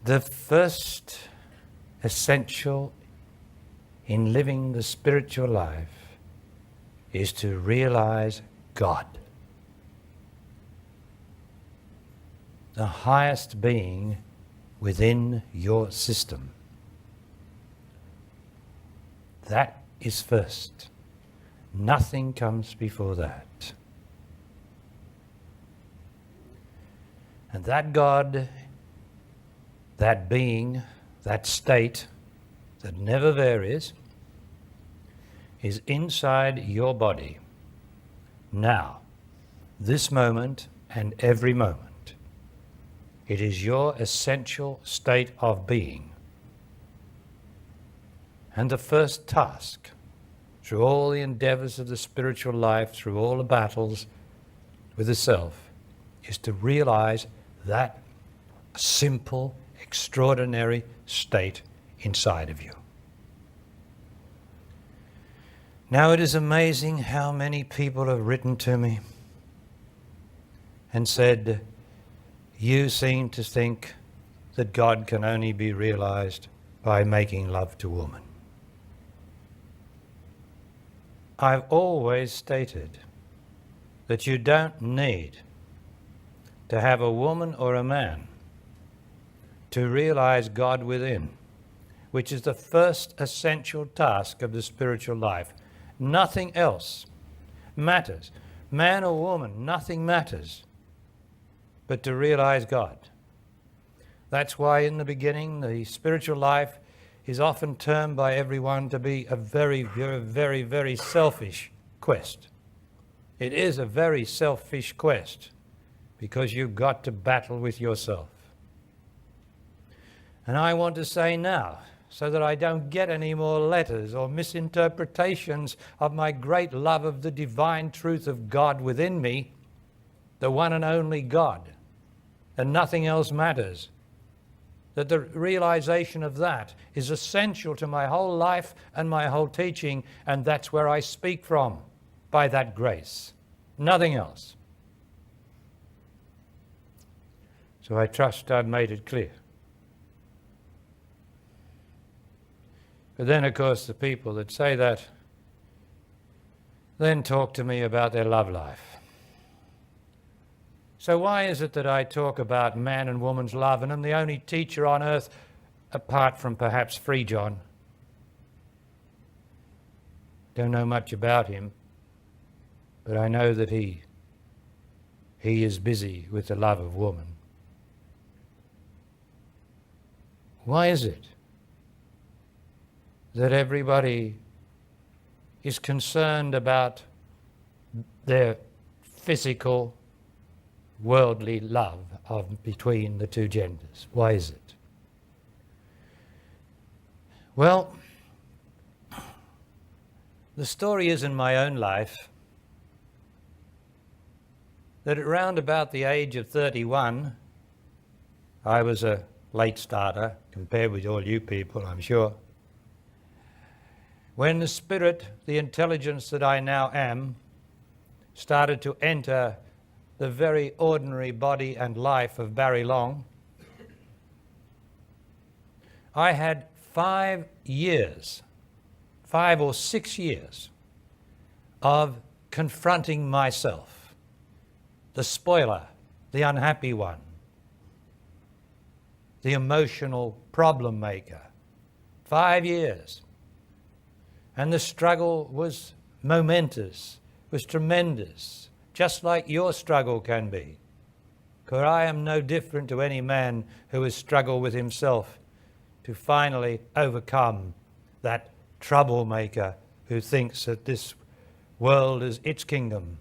The first essential in living the spiritual life is to realize God, the highest being within your system. That is first. Nothing comes before that. And that God, that being, that state that never varies, is inside your body now, this moment and every moment. It is your essential state of being. And the first task, through all the endeavors of the spiritual life, through all the battles with the self, is to realize that simple, extraordinary state inside of you. Now, it is amazing how many people have written to me and said, you seem to think that God can only be realized by making love to woman. I've always stated that you don't need to have a woman or a man to realize God within, which is the first essential task of the spiritual life. Nothing else matters. Man or woman, nothing matters but to realize God. That's why in the beginning the spiritual life is often termed by everyone to be a very, very, very, very selfish quest. It is a very selfish quest because you've got to battle with yourself. And I want to say now, so that I don't get any more letters or misinterpretations of my great love of the divine truth of God within me, the one and only God, and nothing else matters, that the realization of that is essential to my whole life and my whole teaching, and that's where I speak from, by that grace. Nothing else. So I trust I've made it clear. But then, of course, the people that say that then talk to me about their love life. So why is it that I talk about man and woman's love and I'm the only teacher on earth, apart from perhaps Free John? Don't know much about him, but I know that he is busy with the love of woman. Why is it that everybody is concerned about their physical, worldly love between the two genders? Why is it? Well, the story is in my own life that at round about the age of 31, I was a late starter compared with all you people, I'm sure. When the spirit, the intelligence that I now am, started to enter the very ordinary body and life of Barry Long, I had 5 years, 5 or 6 years of confronting myself, the spoiler, the unhappy one, the emotional problem maker. 5 years. And the struggle was momentous, was tremendous, just like your struggle can be. For I am no different to any man who has struggled with himself to finally overcome that troublemaker who thinks that this world is its kingdom,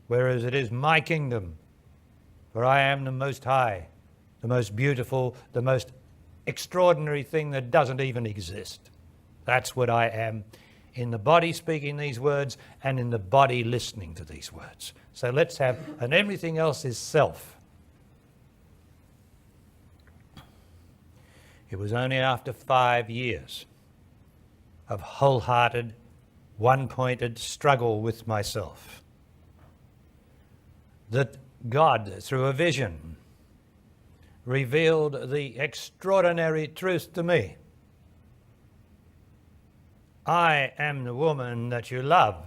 whereas it is my kingdom. For I am the Most High, the most beautiful, the most extraordinary thing that doesn't even exist. That's what I am, in the body speaking these words and in the body listening to these words. So let's have, and everything else is self. It was only after 5 years of wholehearted, one-pointed struggle with myself that God, through a vision, revealed the extraordinary truth to me. I am the woman that you love,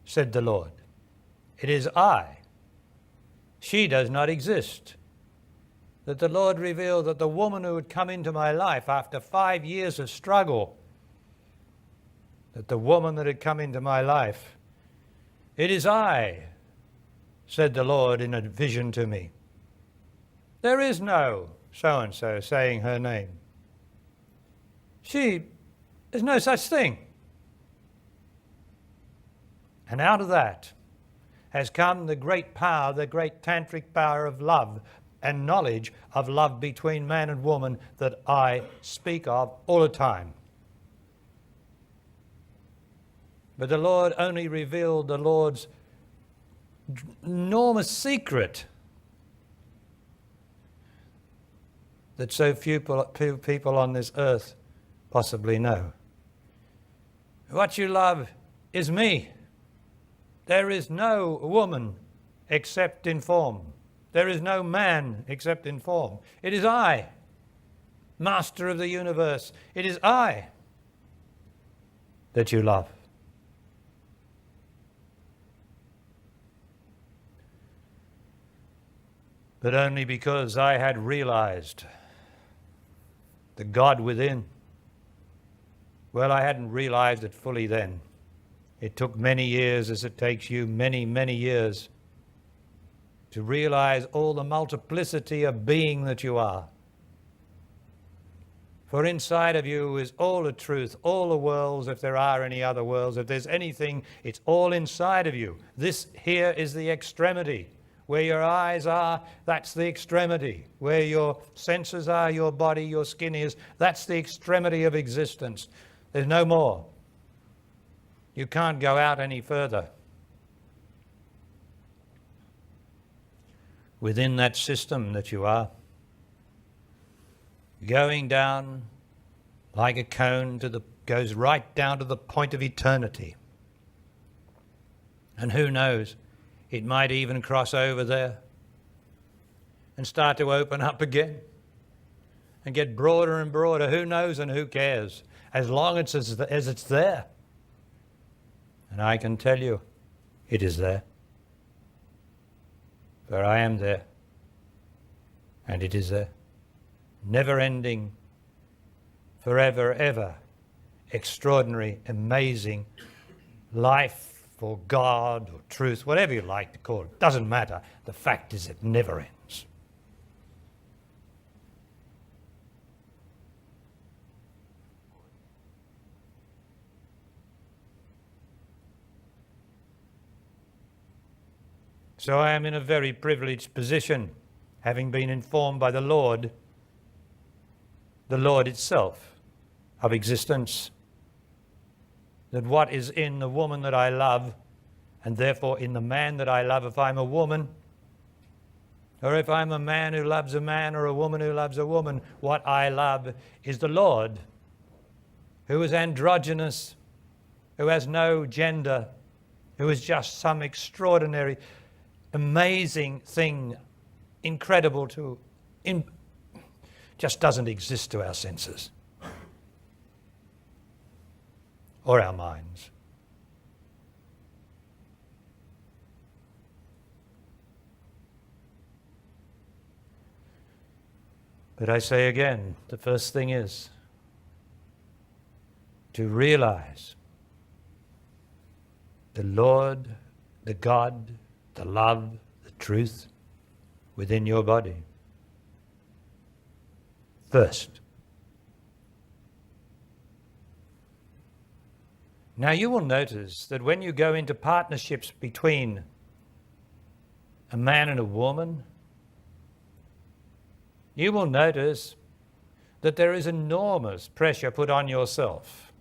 said the Lord. It is I. She does not exist. That the Lord revealed that the woman who had come into my life after 5 years of struggle, that the woman that had come into my life, it is I, said the Lord in a vision to me. There is no so-and-so saying her name. There's no such thing. And out of that has come the great power, the great tantric power of love and knowledge of love between man and woman that I speak of all the time. But the Lord only revealed the Lord's enormous secret that so few people on this earth possibly know. What you love is me. There is no woman except in form. There is no man except in form. It is I, Master of the universe. It is I that you love. But only because I had realized the God within. Well, I hadn't realized it fully then. It took many years, as it takes you many, many years, to realize all the multiplicity of being that you are. For inside of you is all the truth, all the worlds, if there are any other worlds. If there's anything, it's all inside of you. This here is the extremity. Where your eyes are, that's the extremity. Where your senses are, your body, your skin is, that's the extremity of existence. There's no more. You can't go out any further. Within that system that you are, going down like a cone goes right down to the point of eternity. And who knows, it might even cross over there and start to open up again and get broader and broader. Who knows and who cares? As long as it's there. And I can tell you, it is there. For I am there. And it is there. Never ending, forever, ever, extraordinary, amazing life or God or truth, whatever you like to call it. Doesn't matter. The fact is it never ends. So I am in a very privileged position, having been informed by the Lord itself of existence, that what is in the woman that I love, and therefore in the man that I love, if I'm a woman, or if I'm a man who loves a man or a woman who loves a woman, what I love is the Lord, who is androgynous, who has no gender, who is just some extraordinary, amazing thing, incredible just doesn't exist to our senses or our minds. But I say again, the first thing is to realize the Lord, the God, the love, the truth within your body. First. Now you will notice that when you go into partnerships between a man and a woman, you will notice that there is enormous pressure put on yourself.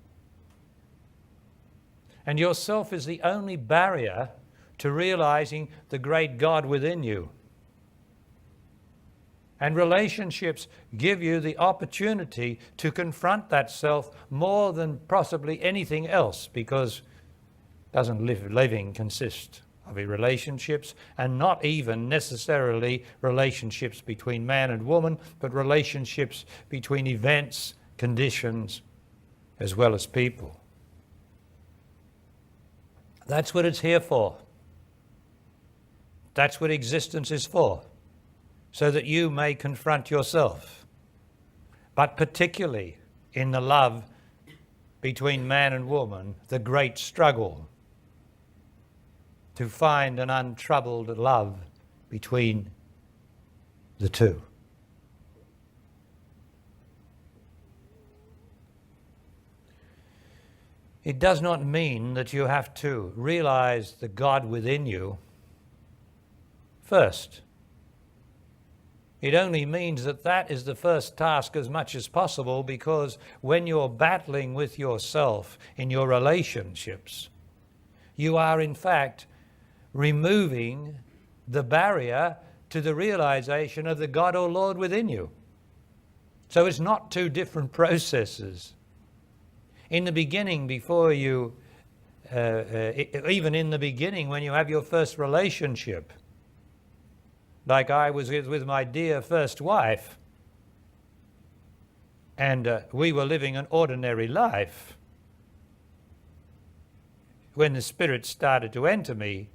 And yourself is the only barrier to realizing the great God within you. And relationships give you the opportunity to confront that self more than possibly anything else, because living consists of relationships, and not even necessarily relationships between man and woman, but relationships between events, conditions, as well as people. That's what it's here for. That's what existence is for, so that you may confront yourself. But particularly in the love between man and woman, the great struggle to find an untroubled love between the two. It does not mean that you have to realize the God within you first. It only means that that is the first task as much as possible, because when you're battling with yourself in your relationships, you are in fact removing the barrier to the realization of the God or Lord within you. So it's not two different processes. In the beginning, before you, even in the beginning when you have your first relationship, like I was with my dear first wife, and we were living an ordinary life, when the Spirit started to enter me,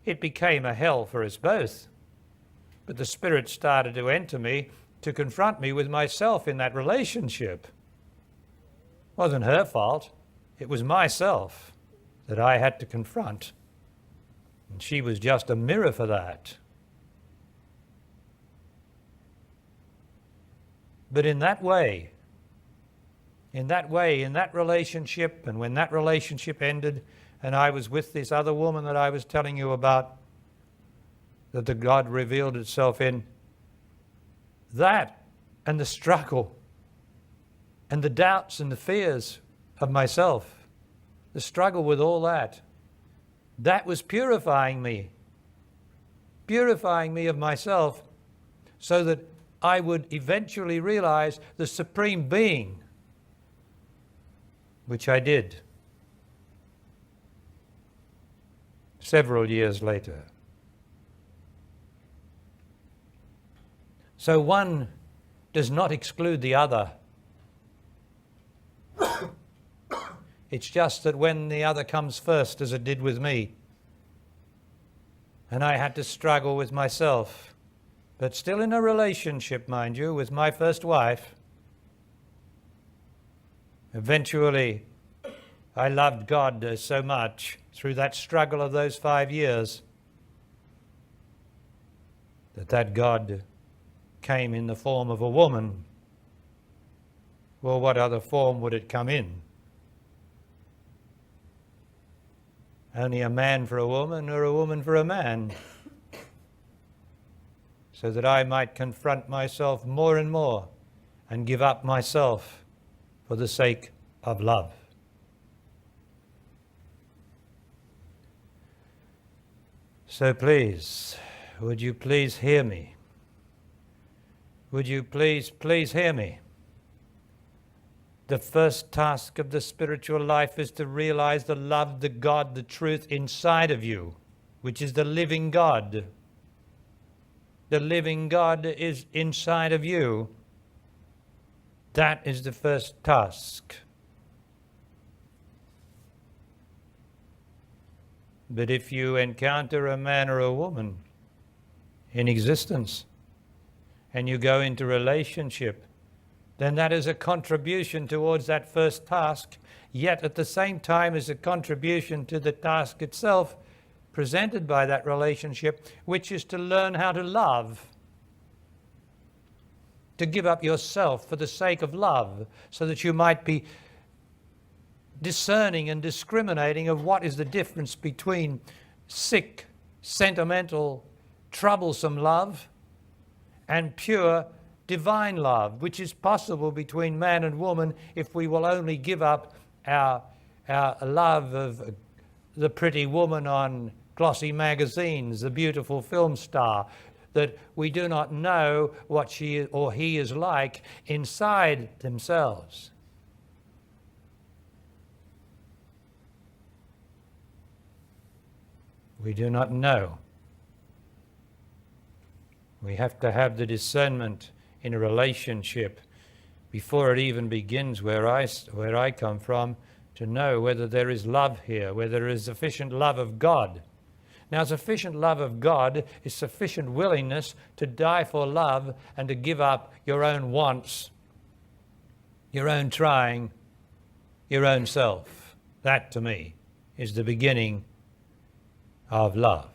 it became a hell for us both. But the Spirit started to enter me to confront me with myself in that relationship. It wasn't her fault. It was myself that I had to confront. And she was just a mirror for that. But in that relationship, and when that relationship ended, and I was with this other woman that I was telling you about, that the God revealed itself in, that and the struggle and the doubts and the fears of myself, the struggle with all that, that was purifying me of myself, so that I would eventually realize the Supreme Being, which I did several years later. So one does not exclude the other. It's just that when the other comes first, as it did with me, and I had to struggle with myself, but still in a relationship, mind you, with my first wife, eventually I loved God so much through that struggle of those 5 years that God came in the form of a woman. Well, what other form would it come in? Only a man for a woman, or a woman for a man, so that I might confront myself more and more and give up myself for the sake of love. So please, would you please hear me? Would you please hear me? The first task of the spiritual life is to realize the love, the God, the truth inside of you, which is the living God. The living God is inside of you. That is the first task. But if you encounter a man or a woman in existence, and you go into relationship, then that is a contribution towards that first task, yet at the same time is a contribution to the task itself presented by that relationship, which is to learn how to love, to give up yourself for the sake of love, so that you might be discerning and discriminating of what is the difference between sick, sentimental, troublesome love and pure divine love, which is possible between man and woman if we will only give up our love of the pretty woman on glossy magazines, the beautiful film star, that we do not know what she or he is like inside themselves. We do not know. We have to have the discernment in a relationship before it even begins where I come from, to know whether there is love here, whether there is sufficient love of God. Now, sufficient love of God is sufficient willingness to die for love and to give up your own wants, your own trying, your own self. That, to me, is the beginning of love.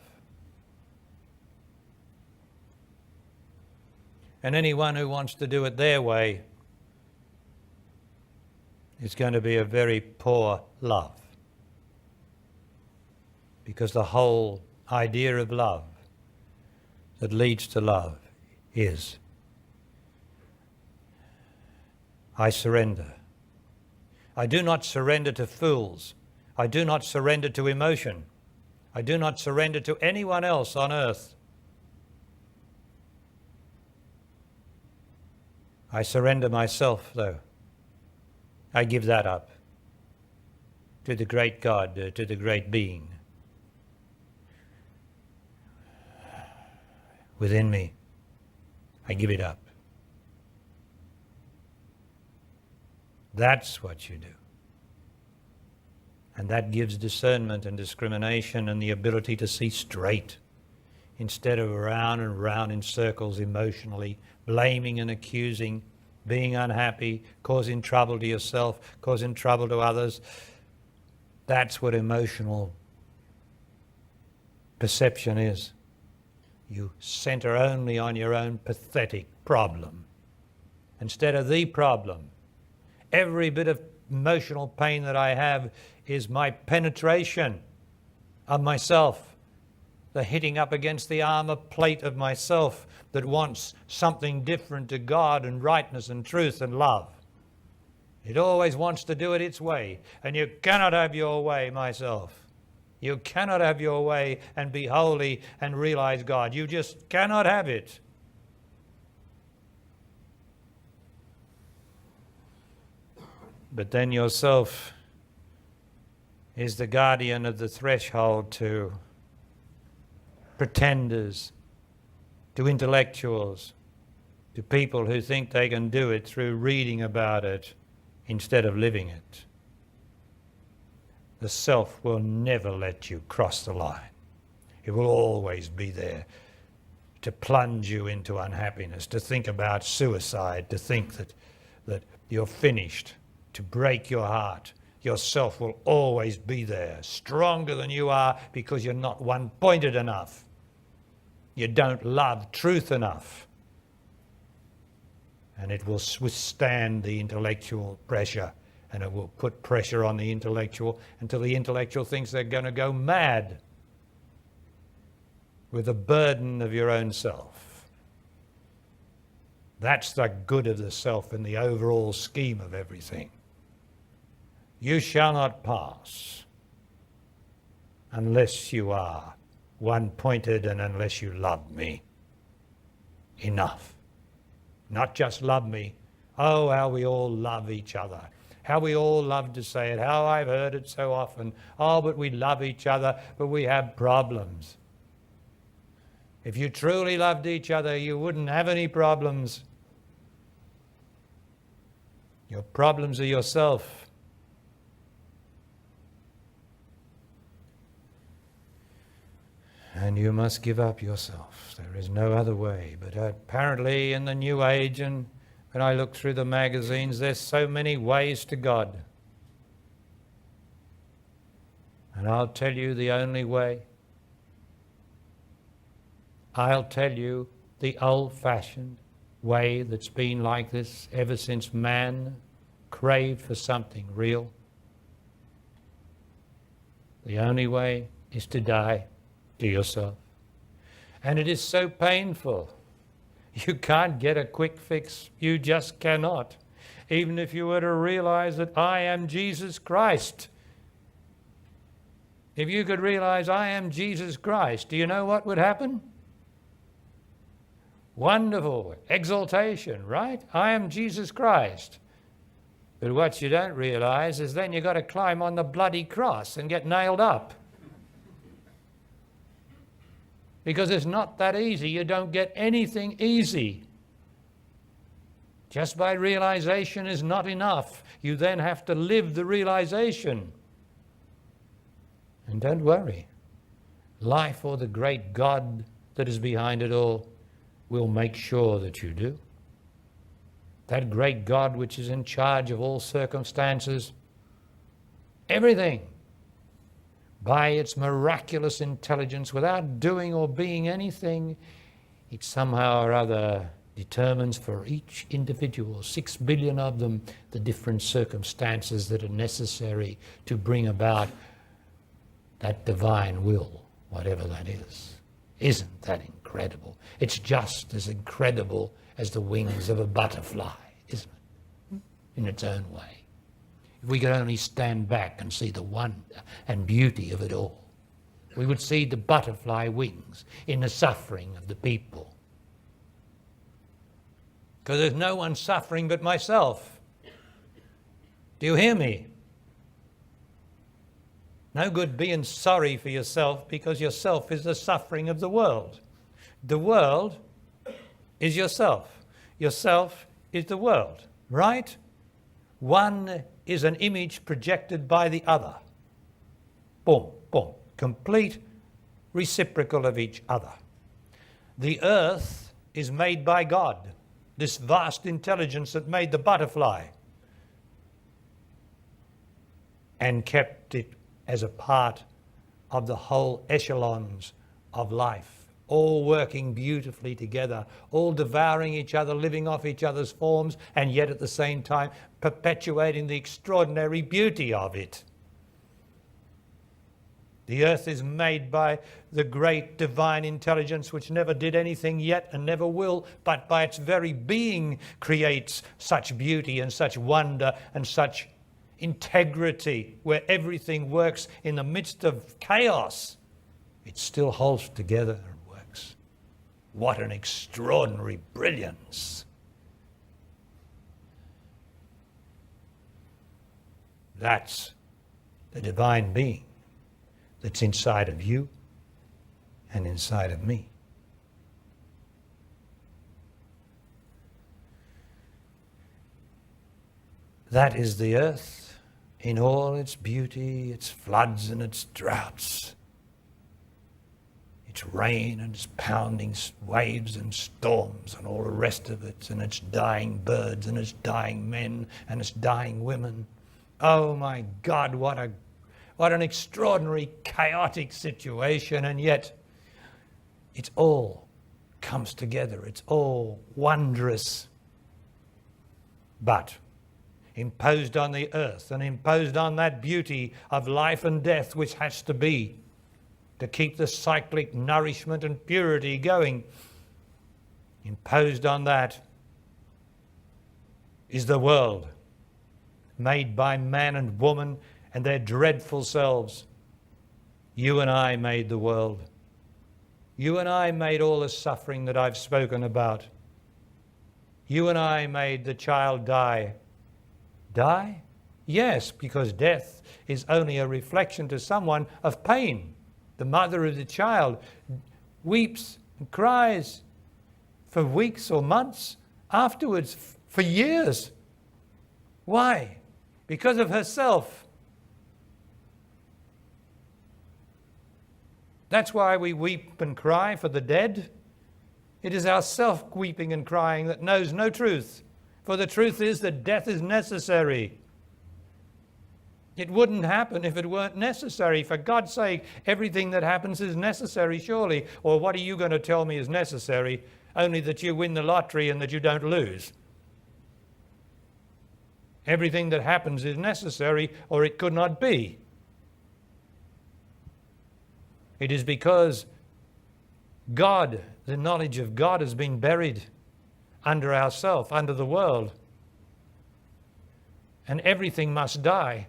And anyone who wants to do it their way is going to be a very poor love. Because the whole idea of love that leads to love is, I surrender. I do not surrender to fools. I do not surrender to emotion. I do not surrender to anyone else on earth. I surrender myself, though. I give that up to the great God, to the great being within me. I give it up. That's what you do. And that gives discernment and discrimination and the ability to see straight instead of round and round in circles emotionally, blaming and accusing, being unhappy, causing trouble to yourself, causing trouble to others. That's what emotional perception is. You center only on your own pathetic problem instead of the problem. Every bit of emotional pain that I have is my penetration of myself, the hitting up against the armor plate of myself that wants something different to God and rightness and truth and love. It always wants to do it its way, and you cannot have your way, myself. You cannot have your way and be holy and realize God. You just cannot have it. But then yourself is the guardian of the threshold to pretenders, to intellectuals, to people who think they can do it through reading about it instead of living it. The self will never let you cross the line. It will always be there to plunge you into unhappiness, to think about suicide, to think that you're finished, to break your heart. Your self will always be there, stronger than you are because you're not one-pointed enough. You don't love truth enough. And it will withstand the intellectual pressure, and it will put pressure on the intellectual until the intellectual thinks they're going to go mad with the burden of your own self. That's the good of the self in the overall scheme of everything. You shall not pass unless you are one-pointed and unless you love me enough. Not just love me. Oh, how we all love each other. How we all love to say it. How I've heard it so often. Oh, but we love each other, but we have problems. If you truly loved each other, you wouldn't have any problems. Your problems are yourself. And you must give up yourself. There is no other way. But apparently in the New Age, and when I look through the magazines, there's so many ways to God. And I'll tell you the only way. I'll tell you the old-fashioned way that's been like this ever since man craved for something real. The only way is to die to yourself. And it is so painful. You can't get a quick fix. You just cannot. Even if you were to realize that I am Jesus Christ. If you could realize I am Jesus Christ, do you know what would happen? Wonderful exaltation, right? I am Jesus Christ. But what you don't realize is then you've got to climb on the bloody cross and get nailed up. Because it's not that easy. You don't get anything easy. Just by realization is not enough. You then have to live the realization. And don't worry. Life or the great God that is behind it all will make sure that you do. That great God which is in charge of all circumstances, everything, by its miraculous intelligence, without doing or being anything, it somehow or other determines for each individual, 6 billion of them, the different circumstances that are necessary to bring about that divine will, whatever that is. Isn't that incredible? It's just as incredible as the wings of a butterfly, isn't it? In its own way. If we could only stand back and see the wonder and beauty of it all, we would see the butterfly wings in the suffering of the people. Because there's no one suffering but myself. Do you hear me? No good being sorry for yourself, because yourself is the suffering of the world. The world is yourself. Yourself is the world, right? One is an image projected by the other. Boom, boom. Complete reciprocal of each other. The earth is made by God, this vast intelligence that made the butterfly and kept it as a part of the whole echelons of life, all working beautifully together, all devouring each other, living off each other's forms, and yet at the same time perpetuating the extraordinary beauty of it. The earth is made by the great divine intelligence which never did anything yet and never will, but by its very being creates such beauty and such wonder and such integrity, where everything works in the midst of chaos. It still holds together and works. What an extraordinary brilliance. That's the divine being that's inside of you and inside of me. That is the earth in all its beauty, its floods and its droughts, its rain and its pounding waves and storms and all the rest of it, and its dying birds and its dying men and its dying women. Oh my God, what an extraordinary chaotic situation, and yet it all comes together. It's all wondrous. But imposed on the earth and imposed on that beauty of life and death which has to be, to keep the cyclic nourishment and purity going, imposed on that is the world, made by man and woman and their dreadful selves. You and I made the world. You and I made all the suffering that I've spoken about. You and I made the child die. Die? Yes, because death is only a reflection to someone of pain. The mother of the child weeps and cries for weeks or months, afterwards for years. Why? Because of herself. That's why we weep and cry for the dead. It is our self weeping and crying that knows no truth. For the truth is that death is necessary. It wouldn't happen if it weren't necessary. For God's sake, everything that happens is necessary, surely. Or what are you going to tell me is necessary? Only that you win the lottery and that you don't lose. Everything that happens is necessary, or it could not be. It is because God, the knowledge of God, has been buried under ourself, under the world. And everything must die.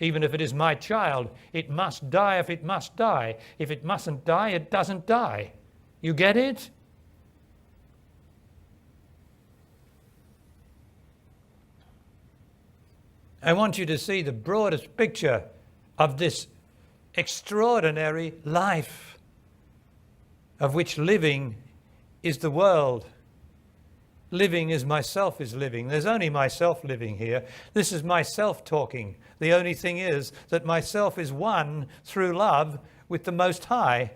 Even if it is my child, it must die if it must die. If it mustn't die, it doesn't die. You get it? I want you to see the broadest picture of this extraordinary life. of which living is the world. Living as myself is living. There's only myself living here. This is myself talking. The only thing is that myself is one through love with the Most High,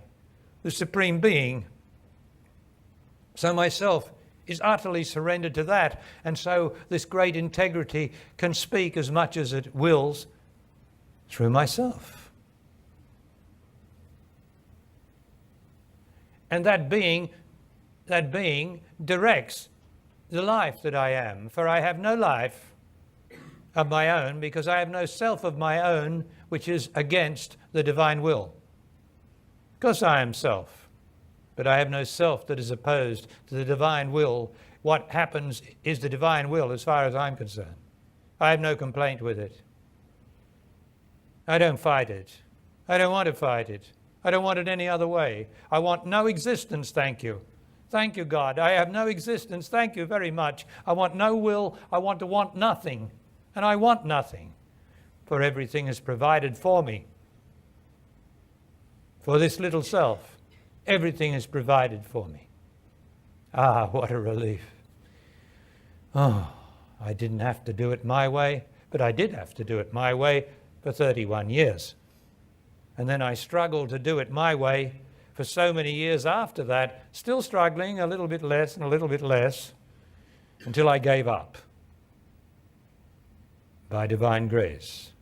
the Supreme Being. So myself is utterly surrendered to that. And so this great integrity can speak as much as it wills through myself. And that being directs the life that I am. For I have no life of my own, because I have no self of my own which is against the divine will. Because I am self, but I have no self that is opposed to the divine will. What happens is the divine will as far as I'm concerned. I have no complaint with it. I don't fight it. I don't want to fight it. I don't want it any other way. I want no existence, thank you. Thank you, God. I have no existence, thank you very much. I want no will. I want to want nothing. And I want nothing, for everything is provided for me. For this little self, everything is provided for me. Ah, what a relief. Oh, I didn't have to do it my way, but I did have to do it my way for 31 years. And then I struggled to do it my way for so many years after that, still struggling a little bit less and a little bit less, until I gave up by divine grace.